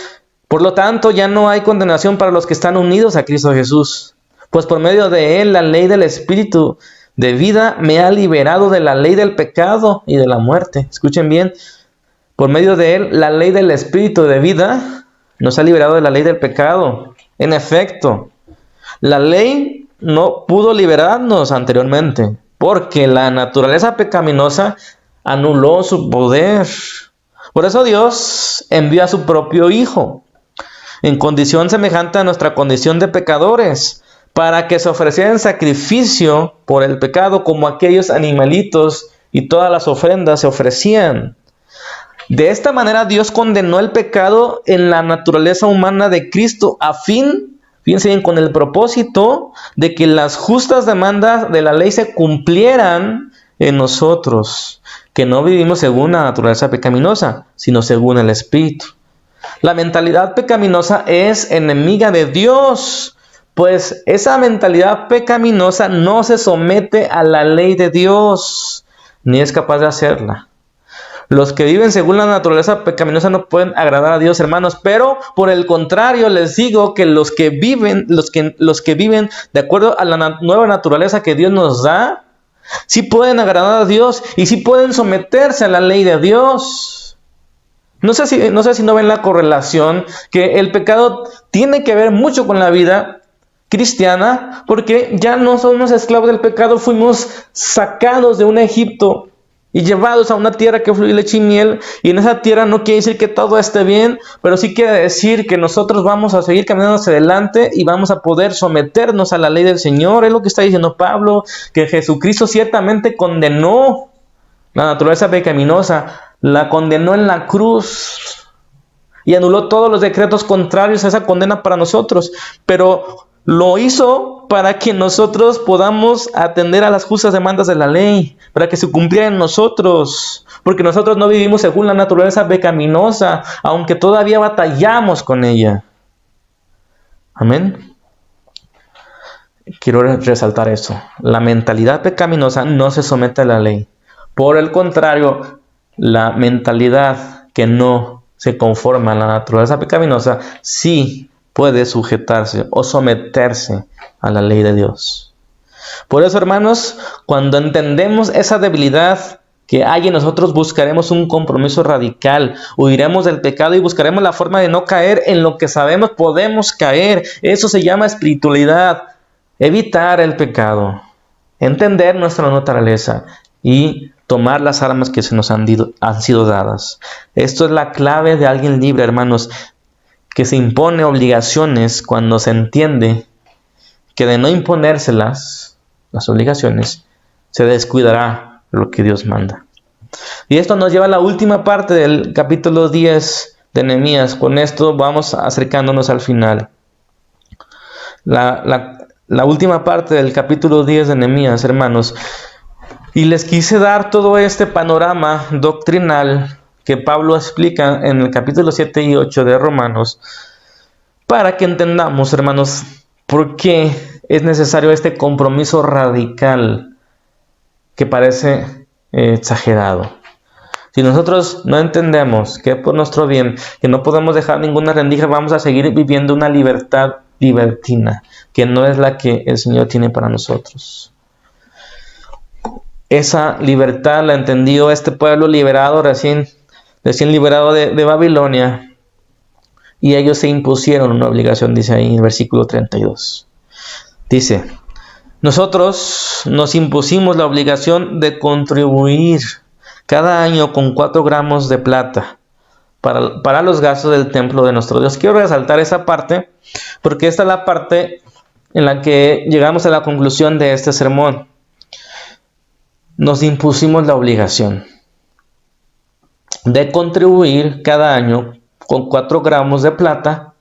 por lo tanto, ya no hay condenación para los que están unidos a Cristo Jesús. Pues por medio de Él, la ley del Espíritu de vida me ha liberado de la ley del pecado y de la muerte. Escuchen bien. Por medio de Él, la ley del Espíritu de vida nos ha liberado de la ley del pecado. En efecto, la ley no pudo liberarnos anteriormente, porque la naturaleza pecaminosa anuló su poder. Por eso Dios envió a su propio Hijo, en condición semejante a nuestra condición de pecadores, para que se ofreciera en sacrificio por el pecado, como aquellos animalitos y todas las ofrendas se ofrecían. De esta manera Dios condenó el pecado en la naturaleza humana de Cristo, fíjense bien, con el propósito de que las justas demandas de la ley se cumplieran en nosotros, que no vivimos según la naturaleza pecaminosa, sino según el Espíritu. La mentalidad pecaminosa es enemiga de Dios, pues esa mentalidad pecaminosa no se somete a la ley de Dios, ni es capaz de hacerla. Los que viven según la naturaleza pecaminosa no pueden agradar a Dios, hermanos, pero por el contrario les digo que los que viven de acuerdo a la nueva naturaleza que Dios nos da, sí pueden agradar a Dios y sí pueden someterse a la ley de Dios. No sé si no ven la correlación, que el pecado tiene que ver mucho con la vida cristiana, porque ya no somos esclavos del pecado, fuimos sacados de un Egipto y llevados a una tierra que fluye leche y miel. Y en esa tierra no quiere decir que todo esté bien, pero sí quiere decir que nosotros vamos a seguir caminando hacia adelante y vamos a poder someternos a la ley del Señor. Es lo que está diciendo Pablo, que Jesucristo ciertamente condenó la naturaleza pecaminosa, la condenó en la cruz y anuló todos los decretos contrarios a esa condena para nosotros, pero lo hizo para que nosotros podamos atender a las justas demandas de la ley, para que se cumpliera en nosotros, porque nosotros no vivimos según la naturaleza pecaminosa, aunque todavía batallamos con ella. Amén. Quiero resaltar eso. La mentalidad pecaminosa no se somete a la ley. Por el contrario, la mentalidad que no se conforma a la naturaleza pecaminosa sí puede sujetarse o someterse a la ley de Dios. Por eso, hermanos, cuando entendemos esa debilidad que hay en nosotros, buscaremos un compromiso radical, huiremos del pecado y buscaremos la forma de no caer en lo que sabemos podemos caer. Eso se llama espiritualidad. Evitar el pecado, entender nuestra naturaleza y tomar las armas que se nos han sido dadas. Esto es la clave de alguien libre, hermanos, que se impone obligaciones cuando se entiende que de no imponérselas, las obligaciones, se descuidará lo que Dios manda. Y esto nos lleva a la última parte del capítulo 10 de Nehemías. Con esto vamos acercándonos al final. La última parte del capítulo 10 de Nehemías, hermanos. Y les quise dar todo este panorama doctrinal que Pablo explica en el capítulo 7 y 8 de Romanos, para que entendamos, hermanos, por qué es necesario este compromiso radical que parece exagerado. Si nosotros no entendemos que es por nuestro bien, que no podemos dejar ninguna rendija, vamos a seguir viviendo una libertad libertina, que no es la que el Señor tiene para nosotros. Esa libertad la entendió este pueblo liberado, recién liberado de Babilonia, y ellos se impusieron una obligación, dice ahí en el versículo 32. Dice: nosotros nos impusimos la obligación de contribuir cada año con 4 gramos de plata para los gastos del templo de nuestro Dios. Quiero resaltar esa parte, porque esta es la parte en la que llegamos a la conclusión de este sermón. Nos impusimos la obligación de contribuir cada año con 4 gramos de plata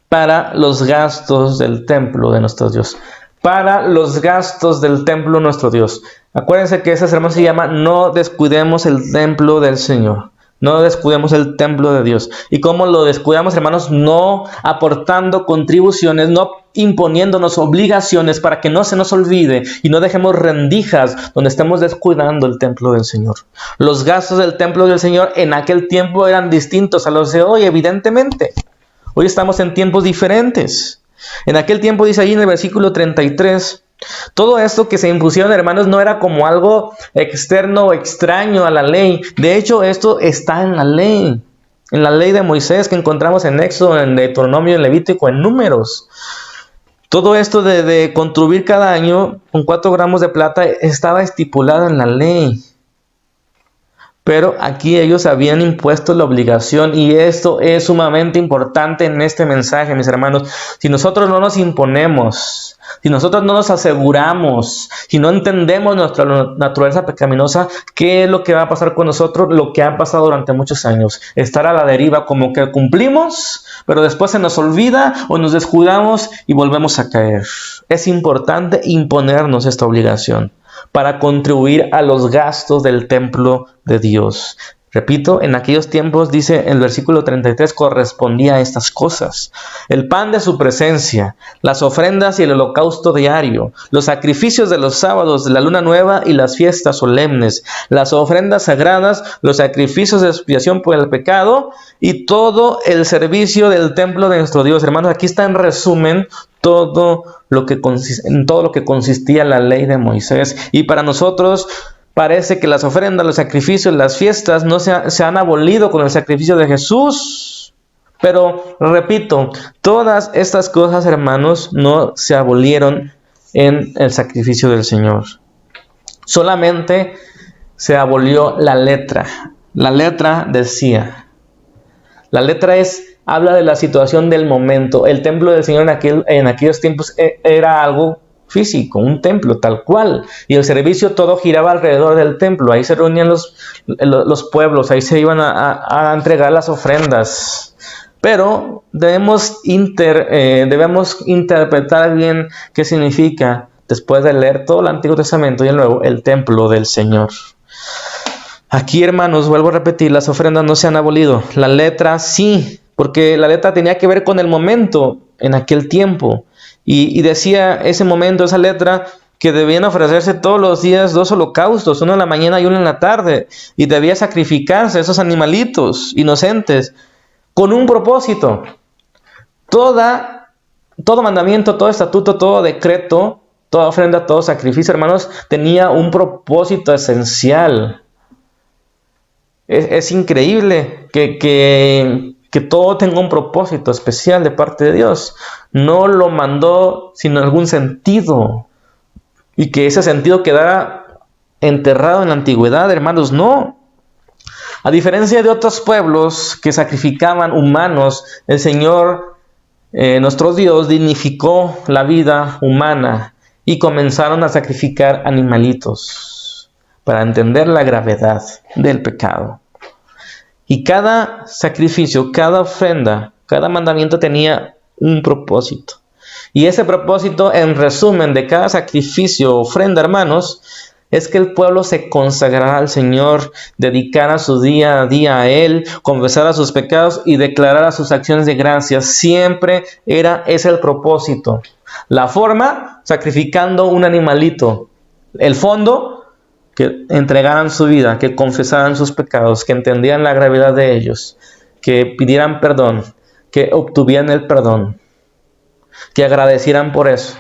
para los gastos del templo de nuestro Dios. Para los gastos del templo de nuestro Dios. Acuérdense que ese sermón se llama No descuidemos el templo del Señor. No descuidemos el templo de Dios. ¿Y cómo lo descuidamos, hermanos? No aportando contribuciones, no imponiéndonos obligaciones para que no se nos olvide y no dejemos rendijas donde estemos descuidando el templo del Señor. Los gastos del templo del Señor en aquel tiempo eran distintos a los de hoy, evidentemente. Hoy estamos en tiempos diferentes. En aquel tiempo, dice ahí en el versículo 33, todo esto que se impusieron, hermanos, no era como algo externo o extraño a la ley. De hecho, esto está en la ley de Moisés que encontramos en Éxodo, en Deuteronomio, en Levítico, en Números. Todo esto de contribuir cada año con 4 gramos de plata estaba estipulado en la ley. Pero aquí ellos habían impuesto la obligación y esto es sumamente importante en este mensaje, mis hermanos. Si nosotros no nos imponemos, si nosotros no nos aseguramos, si no entendemos nuestra naturaleza pecaminosa, ¿qué es lo que va a pasar con nosotros? Lo que ha pasado durante muchos años. Estar a la deriva, como que cumplimos, pero después se nos olvida o nos descuidamos y volvemos a caer. Es importante imponernos esta obligación para contribuir a los gastos del templo de Dios. Repito, en aquellos tiempos, dice el versículo 33, correspondía a estas cosas: el pan de su presencia, las ofrendas y el holocausto diario, los sacrificios de los sábados de la luna nueva y las fiestas solemnes, las ofrendas sagradas, los sacrificios de expiación por el pecado y todo el servicio del templo de nuestro Dios. Hermanos, aquí está en resumen todo lo que consistía la ley de Moisés. Y para nosotros parece que las ofrendas, los sacrificios, las fiestas no se han abolido con el sacrificio de Jesús. Pero, repito, todas estas cosas, hermanos, no se abolieron en el sacrificio del Señor. Solamente se abolió la letra. La letra decía. La letra habla de la situación del momento. El templo del Señor en aquellos tiempos era algo físico, un templo tal cual. Y el servicio todo giraba alrededor del templo. Ahí se reunían los pueblos, ahí se iban a entregar las ofrendas. Pero debemos interpretar bien qué significa, después de leer todo el Antiguo Testamento y el Nuevo, el templo del Señor. Aquí, hermanos, vuelvo a repetir, las ofrendas no se han abolido. La letra sí, porque la letra tenía que ver con el momento en aquel tiempo. Y decía ese momento, esa letra, que debían ofrecerse todos los días 2 holocaustos, uno en la mañana y uno en la tarde. Y debía sacrificarse esos animalitos inocentes con un propósito. Todo mandamiento, todo estatuto, todo decreto, toda ofrenda, todo sacrificio, hermanos, tenía un propósito esencial. Es increíble que todo tenga un propósito especial de parte de Dios. No lo mandó sin algún sentido. Y que ese sentido quedara enterrado en la antigüedad, hermanos, no. A diferencia de otros pueblos que sacrificaban humanos, el Señor, nuestro Dios, dignificó la vida humana y comenzaron a sacrificar animalitos para entender la gravedad del pecado. Y cada sacrificio, cada ofrenda, cada mandamiento tenía un propósito. Y ese propósito, en resumen, de cada sacrificio o ofrenda, hermanos, es que el pueblo se consagrara al Señor, dedicara su día a día a Él, confesara sus pecados y declarara sus acciones de gracias. Siempre era ese el propósito. La forma, sacrificando un animalito. El fondo, que entregaran su vida, que confesaran sus pecados, que entendían la gravedad de ellos, que pidieran perdón, que obtuvieran el perdón, que agradecieran por eso,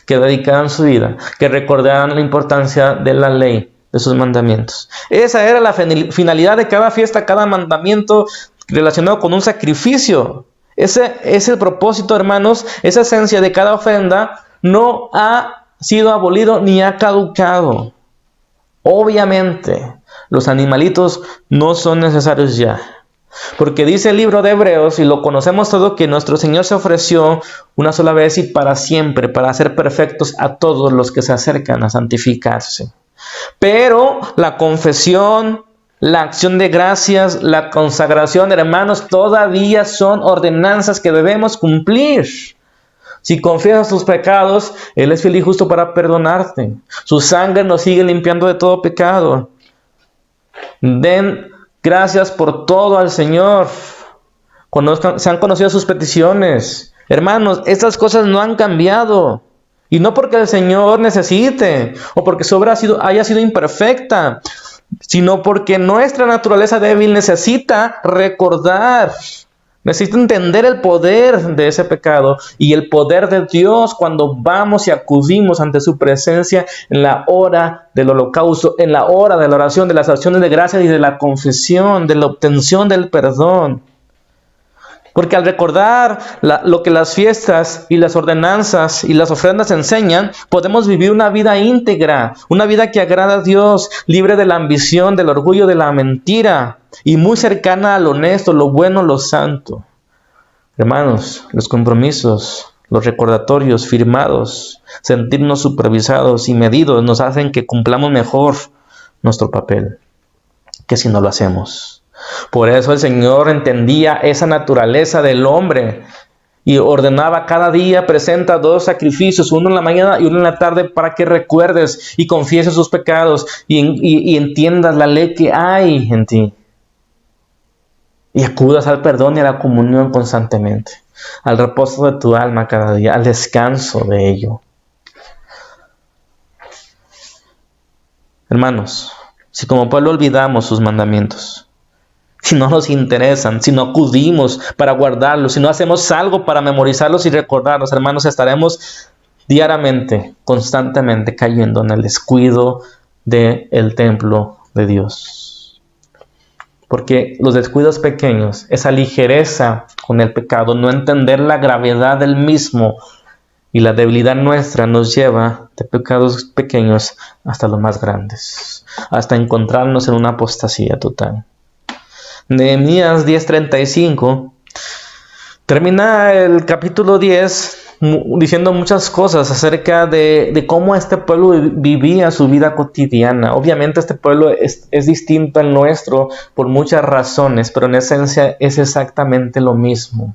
que dedicaran su vida, que recordaran la importancia de la ley, de sus mandamientos. Esa era la finalidad de cada fiesta, cada mandamiento relacionado con un sacrificio. Ese es el propósito, hermanos. Esa esencia de cada ofrenda no ha sido abolido ni ha caducado. Obviamente, los animalitos no son necesarios ya. Porque dice el libro de Hebreos, y lo conocemos todo, que nuestro Señor se ofreció una sola vez y para siempre, para hacer perfectos a todos los que se acercan a santificarse. Pero la confesión, La acción de gracias, la consagración, hermanos, todavía son ordenanzas que debemos cumplir. Si confiesas tus pecados, Él es fiel y justo para perdonarte. Su sangre nos sigue limpiando de todo pecado. Den gracias por todo al Señor. Se han conocido sus peticiones. Hermanos, estas cosas no han cambiado. Y no porque el Señor necesite o porque su obra haya sido imperfecta, sino porque nuestra naturaleza débil necesita recordar, necesita entender el poder de ese pecado y el poder de Dios cuando vamos y acudimos ante su presencia en la hora del holocausto, en la hora de la oración, de las acciones de gracias y de la confesión, de la obtención del perdón. Porque al recordar lo que las fiestas y las ordenanzas y las ofrendas enseñan, podemos vivir una vida íntegra, una vida que agrada a Dios, libre de la ambición, del orgullo, de la mentira y muy cercana a lo honesto, lo bueno, lo santo. Hermanos, los compromisos, los recordatorios firmados, sentirnos supervisados y medidos nos hacen que cumplamos mejor nuestro papel que si no lo hacemos. Por eso el Señor entendía esa naturaleza del hombre y ordenaba cada día: presenta 2 sacrificios, uno en la mañana y uno en la tarde, para que recuerdes y confieses sus pecados y entiendas la ley que hay en ti. Y acudas al perdón y a la comunión constantemente, al reposo de tu alma cada día, al descanso de ello. Hermanos, si como pueblo olvidamos sus mandamientos, si no nos interesan, si no acudimos para guardarlos, si no hacemos algo para memorizarlos y recordarlos, hermanos, estaremos diariamente, constantemente cayendo en el descuido del templo de Dios. Porque los descuidos pequeños, esa ligereza con el pecado, no entender la gravedad del mismo y la debilidad nuestra, nos lleva de pecados pequeños hasta los más grandes, hasta encontrarnos en una apostasía total. Nehemías 10:35 termina el capítulo 10 diciendo muchas cosas acerca de cómo este pueblo vivía su vida cotidiana. Obviamente este pueblo es distinto al nuestro por muchas razones, pero en esencia es exactamente lo mismo.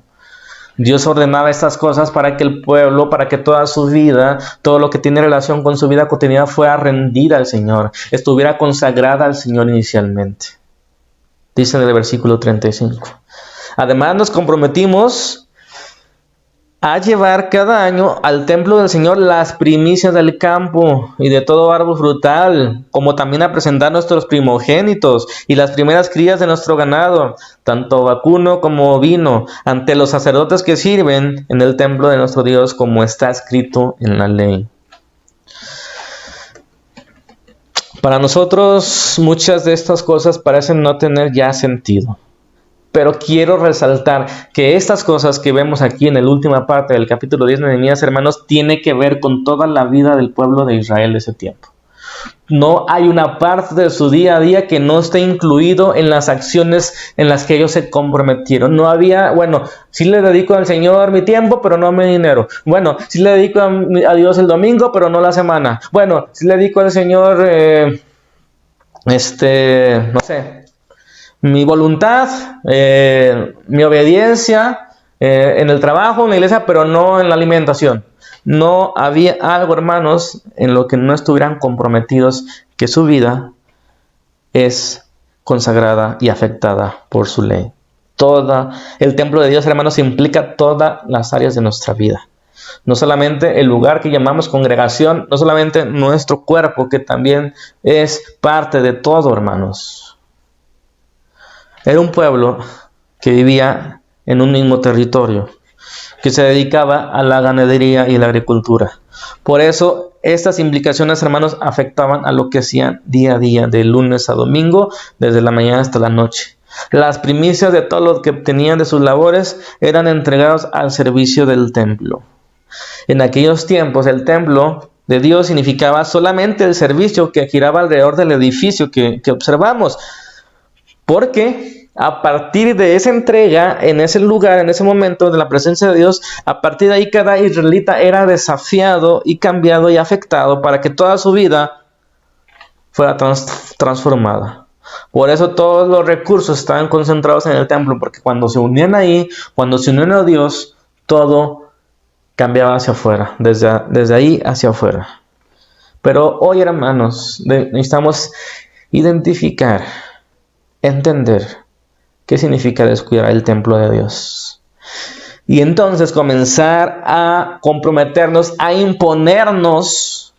Dios ordenaba estas cosas para que el pueblo, para que toda su vida, todo lo que tiene relación con su vida cotidiana fuera rendida al Señor, estuviera consagrada al Señor inicialmente. Dice en el versículo 35. Además nos comprometimos a llevar cada año al templo del Señor las primicias del campo y de todo árbol frutal, como también a presentar nuestros primogénitos y las primeras crías de nuestro ganado, tanto vacuno como ovino, ante los sacerdotes que sirven en el templo de nuestro Dios, como está escrito en la ley. Para nosotros muchas de estas cosas parecen no tener ya sentido, pero quiero resaltar que estas cosas que vemos aquí en la última parte del capítulo 10 de Nehemías, hermanos, tiene que ver con toda la vida del pueblo de Israel de ese tiempo. No hay una parte de su día a día que no esté incluido en las acciones en las que ellos se comprometieron. No había, sí le dedico al Señor mi tiempo, pero no mi dinero. Sí le dedico a Dios el domingo, pero no la semana. Sí le dedico al Señor, mi voluntad, mi obediencia en el trabajo, en la iglesia, pero no en la alimentación. No había algo, hermanos, en lo que no estuvieran comprometidos, que su vida es consagrada y afectada por su ley. El templo de Dios, hermanos, implica todas las áreas de nuestra vida. No solamente el lugar que llamamos congregación, no solamente nuestro cuerpo, que también es parte de todo, hermanos. Era un pueblo que vivía en un mismo territorio, que se dedicaba a la ganadería y la agricultura. Por eso, estas implicaciones, hermanos, afectaban a lo que hacían día a día, de lunes a domingo, desde la mañana hasta la noche. Las primicias de todo lo que obtenían de sus labores eran entregados al servicio del templo. En aquellos tiempos, el templo de Dios significaba solamente el servicio que giraba alrededor del edificio que observamos, porque a partir de esa entrega, en ese lugar, en ese momento de la presencia de Dios, a partir de ahí cada israelita era desafiado y cambiado y afectado para que toda su vida fuera transformada. Por eso todos los recursos estaban concentrados en el templo, porque cuando se unían ahí, cuando se unían a Dios, todo cambiaba hacia afuera, desde ahí hacia afuera. Pero hoy, hermanos, necesitamos identificar, entender qué significa descuidar el templo de Dios. Y entonces comenzar a comprometernos, a imponernos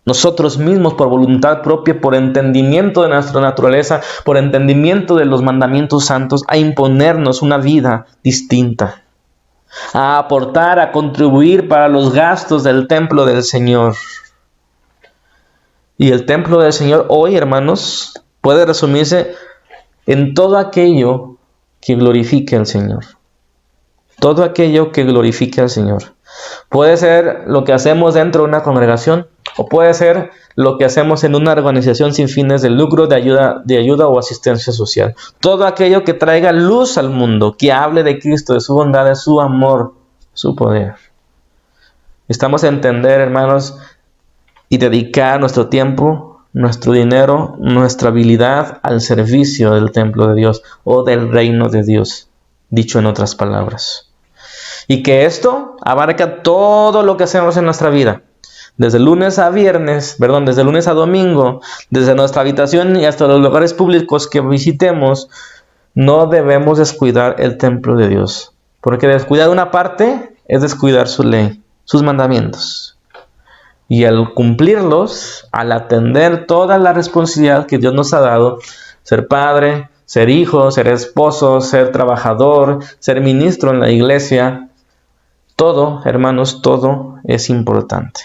nosotros mismos por voluntad propia, por entendimiento de nuestra naturaleza, por entendimiento de los mandamientos santos, a imponernos una vida distinta, a aportar, a contribuir para los gastos del templo del Señor. Y el templo del Señor hoy, hermanos, puede resumirse en todo aquello que glorifique al Señor. Todo aquello que glorifique al Señor. Puede ser lo que hacemos dentro de una congregación, o puede ser lo que hacemos en una organización sin fines de lucro de ayuda o asistencia social. Todo aquello que traiga luz al mundo, que hable de Cristo, de su bondad, de su amor, su poder. Estamos a entender, hermanos, y dedicar nuestro tiempo, nuestro dinero, nuestra habilidad al servicio del templo de Dios o del reino de Dios, dicho en otras palabras. Y que esto abarca todo lo que hacemos en nuestra vida, desde lunes a domingo, desde nuestra habitación y hasta los lugares públicos que visitemos. No debemos descuidar el templo de Dios, porque descuidar una parte es descuidar su ley, sus mandamientos. Y al cumplirlos, al atender toda la responsabilidad que Dios nos ha dado, ser padre, ser hijo, ser esposo, ser trabajador, ser ministro en la iglesia, todo, hermanos, todo es importante.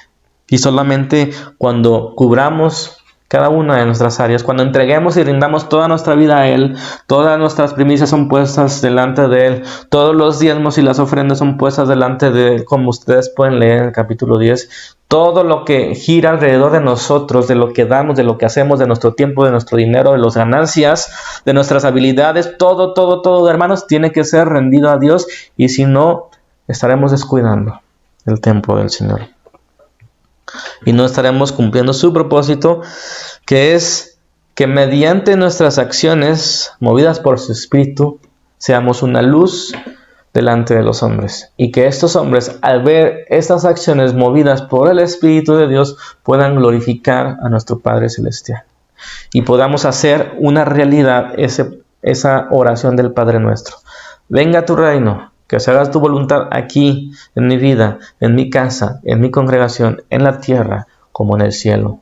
Y solamente cuando cubramos cada una de nuestras áreas, cuando entreguemos y rindamos toda nuestra vida a Él, todas nuestras primicias son puestas delante de Él, todos los diezmos y las ofrendas son puestas delante de Él, como ustedes pueden leer en el capítulo 10, todo lo que gira alrededor de nosotros, de lo que damos, de lo que hacemos, de nuestro tiempo, de nuestro dinero, de las ganancias, de nuestras habilidades, todo, hermanos, tiene que ser rendido a Dios, y si no, estaremos descuidando el templo del Señor. Y no estaremos cumpliendo su propósito, que es que mediante nuestras acciones, movidas por su Espíritu, seamos una luz delante de los hombres. Y que estos hombres, al ver estas acciones movidas por el Espíritu de Dios, puedan glorificar a nuestro Padre Celestial. Y podamos hacer una realidad esa oración del Padre Nuestro. Venga tu reino. Que se haga tu voluntad aquí, en mi vida, en mi casa, en mi congregación, en la tierra, como en el cielo.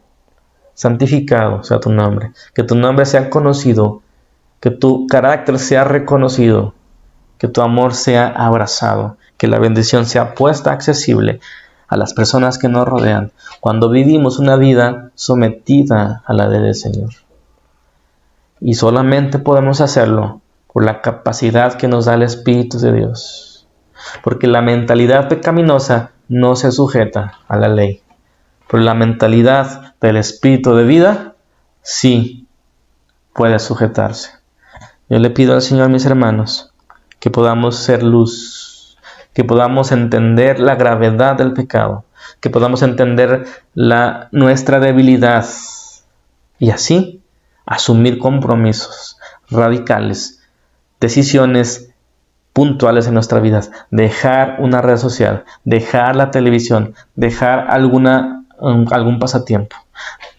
Santificado sea tu nombre. Que tu nombre sea conocido. Que tu carácter sea reconocido. Que tu amor sea abrazado. Que la bendición sea puesta accesible a las personas que nos rodean. Cuando vivimos una vida sometida a la ley del Señor. Y solamente podemos hacerlo por la capacidad que nos da el Espíritu de Dios. Porque la mentalidad pecaminosa no se sujeta a la ley. Pero la mentalidad del Espíritu de vida sí puede sujetarse. Yo le pido al Señor, mis hermanos, que podamos ser luz, que podamos entender la gravedad del pecado, que podamos entender nuestra debilidad y así asumir compromisos radicales, decisiones puntuales en nuestra vida, dejar una red social, dejar la televisión, dejar algún pasatiempo,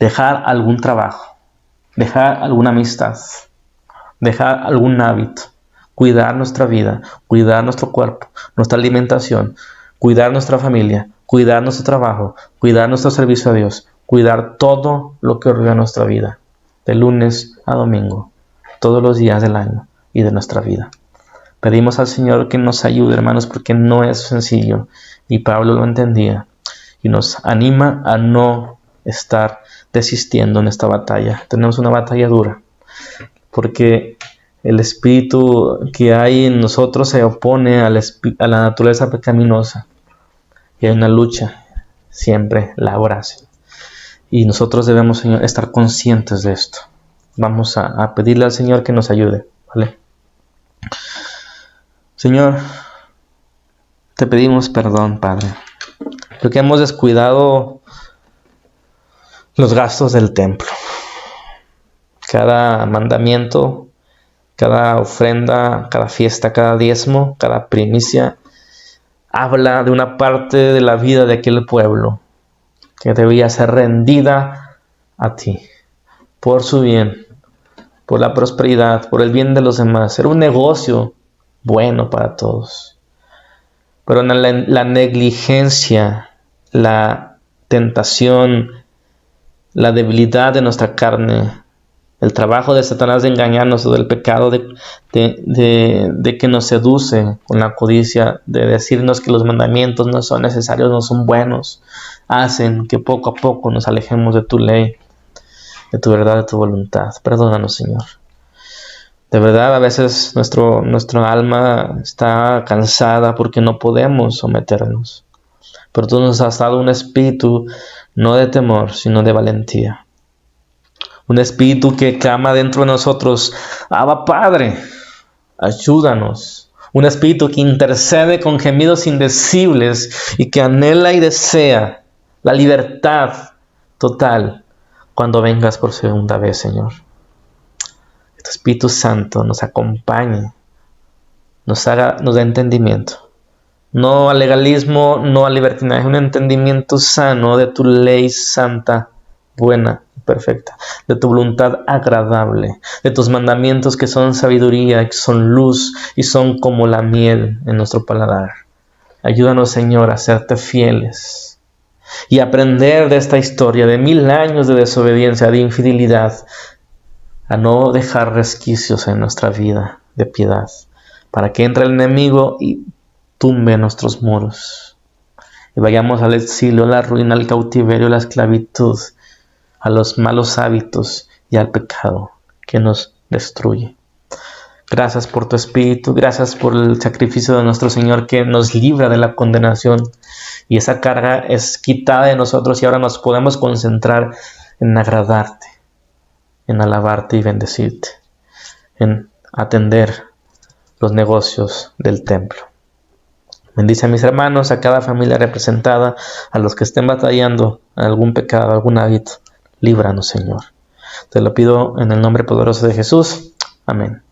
dejar algún trabajo, dejar alguna amistad, dejar algún hábito, cuidar nuestra vida, cuidar nuestro cuerpo, nuestra alimentación, cuidar nuestra familia, cuidar nuestro trabajo, cuidar nuestro servicio a Dios, cuidar todo lo que rodea nuestra vida, de lunes a domingo, todos los días del año y de nuestra vida. Pedimos al Señor que nos ayude, hermanos, porque no es sencillo. Y Pablo lo entendía. Y nos anima a no estar desistiendo en esta batalla. Tenemos una batalla dura. Porque el espíritu que hay en nosotros se opone a la naturaleza pecaminosa. Y hay una lucha siempre laboral. Y nosotros debemos, Señor, estar conscientes de esto. Vamos a pedirle al Señor que nos ayude, ¿vale? Señor, te pedimos perdón, Padre, porque hemos descuidado los gastos del templo. cada mandamiento, cada ofrenda, cada fiesta, cada diezmo, cada primicia, habla de una parte de la vida de aquel pueblo que debía ser rendida a ti, por su bien, por la prosperidad, por el bien de los demás. Era un negocio bueno para todos. Pero la negligencia, la tentación, la debilidad de nuestra carne, el trabajo de Satanás de engañarnos, o del pecado de que nos seduce con la codicia, de decirnos que los mandamientos no son necesarios, no son buenos, hacen que poco a poco nos alejemos de tu ley, de tu verdad, de tu voluntad. Perdónanos, Señor. De verdad, a veces nuestra alma está cansada porque no podemos someternos. Pero tú nos has dado un espíritu no de temor, sino de valentía. Un espíritu que clama dentro de nosotros: Abba Padre, ayúdanos. Un espíritu que intercede con gemidos indecibles y que anhela y desea la libertad total cuando vengas por segunda vez, Señor. Que tu Espíritu Santo nos acompañe, nos dé entendimiento. No al legalismo, no al libertinaje, un entendimiento sano de tu ley santa, buena y perfecta, de tu voluntad agradable, de tus mandamientos que son sabiduría, que son luz y son como la miel en nuestro paladar. Ayúdanos, Señor, a serte fieles y aprender de esta historia de 1000 años de desobediencia, de infidelidad, a no dejar resquicios en nuestra vida de piedad, para que entre el enemigo y tumbe nuestros muros y vayamos al exilio, a la ruina, al cautiverio, a la esclavitud, a los malos hábitos y al pecado que nos destruye. Gracias por tu Espíritu, gracias por el sacrificio de nuestro Señor que nos libra de la condenación, y esa carga es quitada de nosotros y ahora nos podemos concentrar en agradarte, en alabarte y bendecirte, en atender los negocios del templo. Bendice a mis hermanos, a cada familia representada, a los que estén batallando en algún pecado, algún hábito. Líbranos, Señor. Te lo pido en el nombre poderoso de Jesús. Amén.